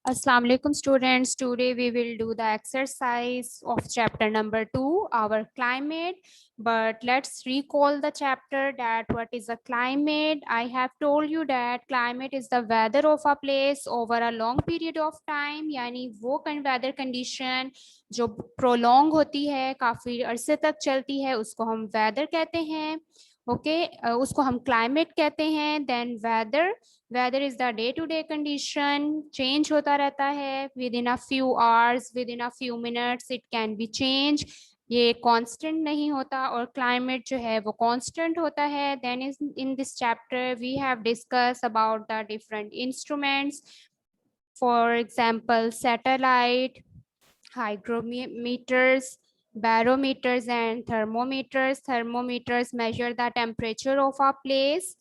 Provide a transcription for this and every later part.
Assalamu alaikum students. Today we will do the exercise of chapter number 2, our climate. But let's recall the chapter that what is a climate. I have told you that climate is the weather of a place over a long period of time. यानी वो weather condition जो prolong होती है, काफ़ी अरसे तक चलती है, उसको हम weather कहते हैं. ओके उसको हम क्लाइमेट कहते हैं. Then weather is the day to day condition, change होता रहता है within a few hours, within a few minutes it can be change. ये कांस्टेंट नहीं होता और क्लाइमेट जो है वो कांस्टेंट होता है. Then is in this chapter we have discuss about the different instruments, for example satellite, hygrometers, barometers and thermometers. Thermometers measure the temperature of a place.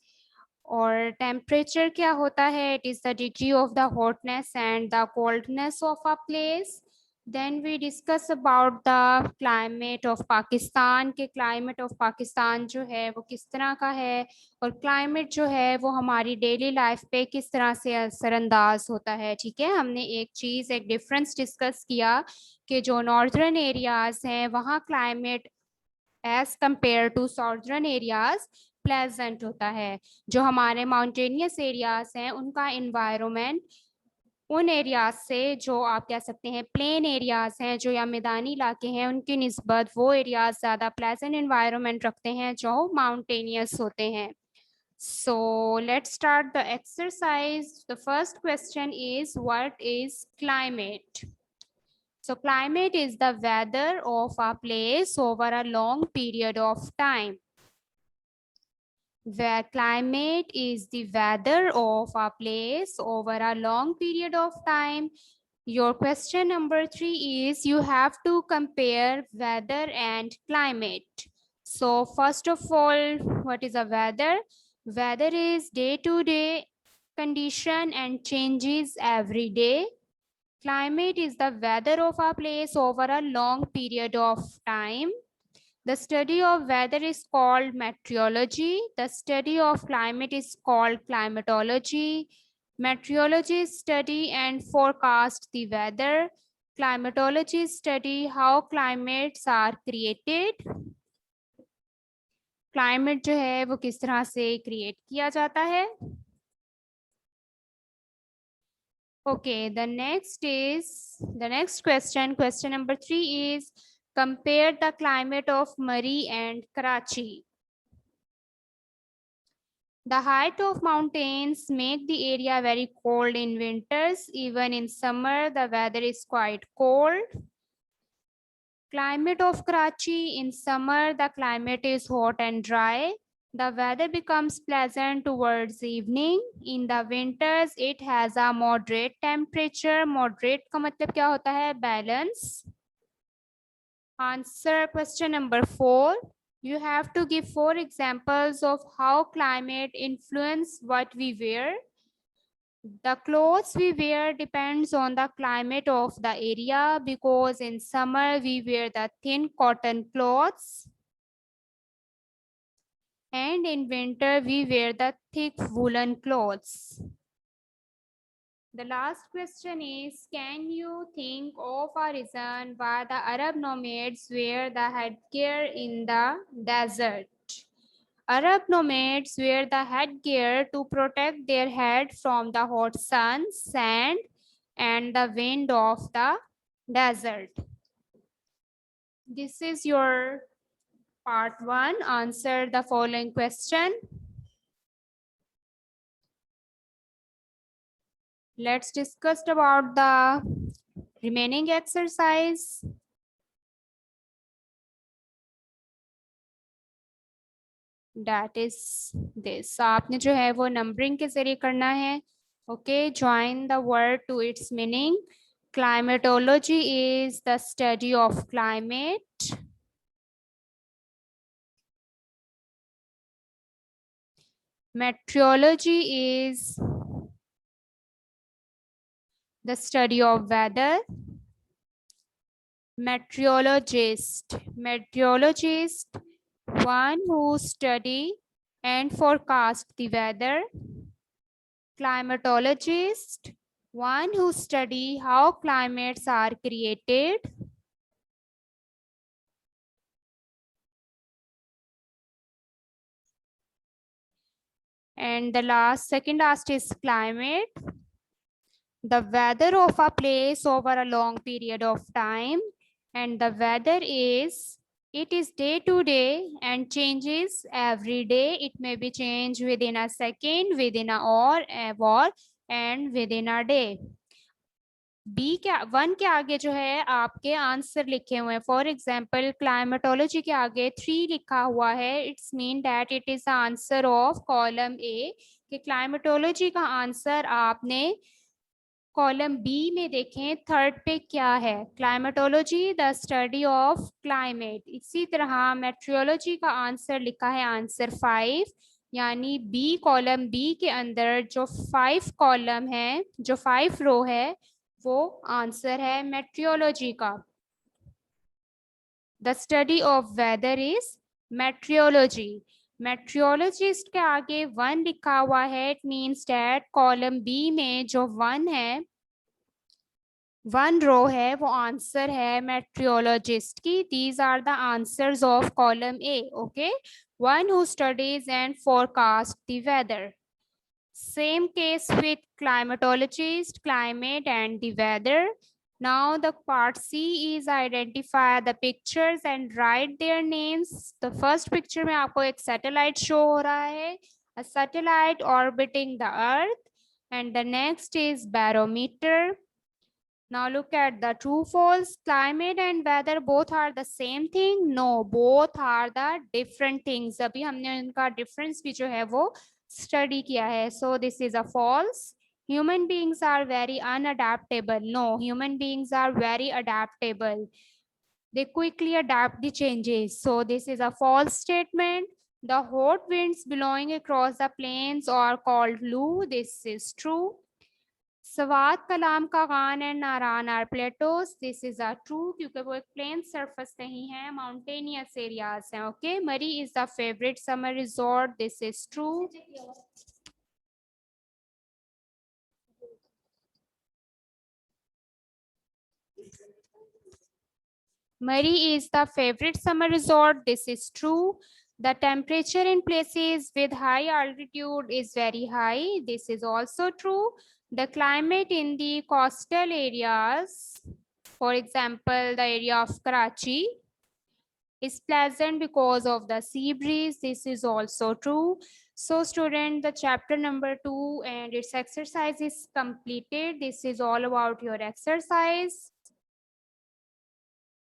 और टेम्परेचर क्या होता है? It is the degree of the hotness and the coldness of a place. Then we discuss about the climate of Pakistan के climate of Pakistan जो है वो किस तरह का है और क्लाइमेट जो है वो हमारी डेली लाइफ पे किस तरह से असरअंदाज होता है. ठीक है, हमने एक चीज़, एक डिफरेंस डिस्कस किया कि जो नॉर्दर्न एरियाज हैं वहाँ climate as compare to southern areas pleasant होता है. जो हमारे माउंटेनियस एरियाज हैं उनका इन्वायरमेंट उन एरियाज से जो आप कह सकते हैं प्लेन एरियाज हैं जो या मैदानी इलाके हैं उनकी निस्बत वो एरियाज ज़्यादा प्लेजेंट इन्वायरमेंट रखते हैं जो माउंटेनियस होते हैं. So let's start the exercise. The first question is, what is climate? So climate is the weather of a place over a long period of time. Where climate is the weather of a place over a long period of time. Your question number 3 is, you have to compare weather and climate. So first of all, what is a weather? Weather is day-to-day condition and changes every day. Climate is the weather of a place over a long period of time. The study of weather is called meteorology. The study of climate is called climatology. Meteorology study and forecast the weather. Climatology study how climates are created. Climate जो है वो किस तरह से create किया जाता है. Okay, the next question number 3 is, compare the climate of Murree and Karachi. The height of mountains make the area very cold in winters. Even in summer, the weather is quite cold. Climate of Karachi: in summer, the climate is hot and dry. The weather becomes pleasant towards evening. In the winters, it has a moderate temperature. Moderate का मतलब क्या होता है? Balance. Answer question number 4. You have to give 4 examples of how climate influence what we wear. The clothes we wear depends on the climate of the area, because in summer we wear the thin cotton clothes and in winter we wear the thick woolen clothes. The last question is, can you think of a reason why the Arab nomads wear the headgear in the desert? Arab nomads wear the headgear to protect their head from the hot sun, sand, and the wind of the desert. This is your part 1. Answer the following question. Let's discuss about the remaining exercise. That is this. आपने जो है वो numbering के जरिए करना है. Okay, join the word to its meaning. Climatology is the study of climate. Meteorology is the study of weather. Meteorologist, one who study and forecast the weather. Climatologist, One who study how climates are created. And the second last is climate. The weather of a place over a long period of time. And the weather is, it is day to day and changes every day. It may be changed within a second, within an hour, and within a day. B के one के आगे जो है आपके answer लिखे हुए हैं. For example climatology के आगे 3 लिखा हुआ है. It's mean that it is the answer of column ए. कि क्लाइमेटोलॉजी का आंसर आपने कॉलम बी में देखें. थर्ड पे क्या है? Climatology the study of climate. इसी तरह मेट्रियोलॉजी का आंसर लिखा है आंसर 5. यानी बी कॉलम बी के अंदर जो 5 कॉलम है, जो 5 रो है, वो आंसर है मेट्रियोलॉजी का. The study of weather is meteorology. Meteorologist के आगे 1 लिखा हुआ है. It means that column B में जो 1 है, 1 रो है, वो आंसर है मेट्रियोलॉजिस्ट की. These are the answers of column A. Okay, one who studies and forecast the weather. Same case with climatologist, climate and the weather. Now the part C is identify the pictures and write their names. The first picture में आपको एक satellite show हो रहा है, a satellite orbiting the earth, and the next is barometer. Now look at the true false. Climate and weather both are the same thing. No, both are the different things. अभी हमने उनका difference भी जो है वो study किया है. So this is a false. Human beings are very unadaptable. No, human beings are very adaptable. They quickly adapt the changes. So this is a false statement. The hot winds blowing across the plains are called Lu. This is true. Swat Kalam Kaghan and Naran are plateaus. This is a true, क्योंकि वो एक plain surface नहीं है, mountainous areas हैं. Okay, Murree is the favourite summer resort. This is true. Murray is the favorite summer resort. This is true. The temperature in places with high altitude is very high. This is also true. The climate in the coastal areas, for example, the area of Karachi, is pleasant because of the sea breeze. This is also true. So student, the chapter number 2 and its exercise is completed. This is all about your exercise.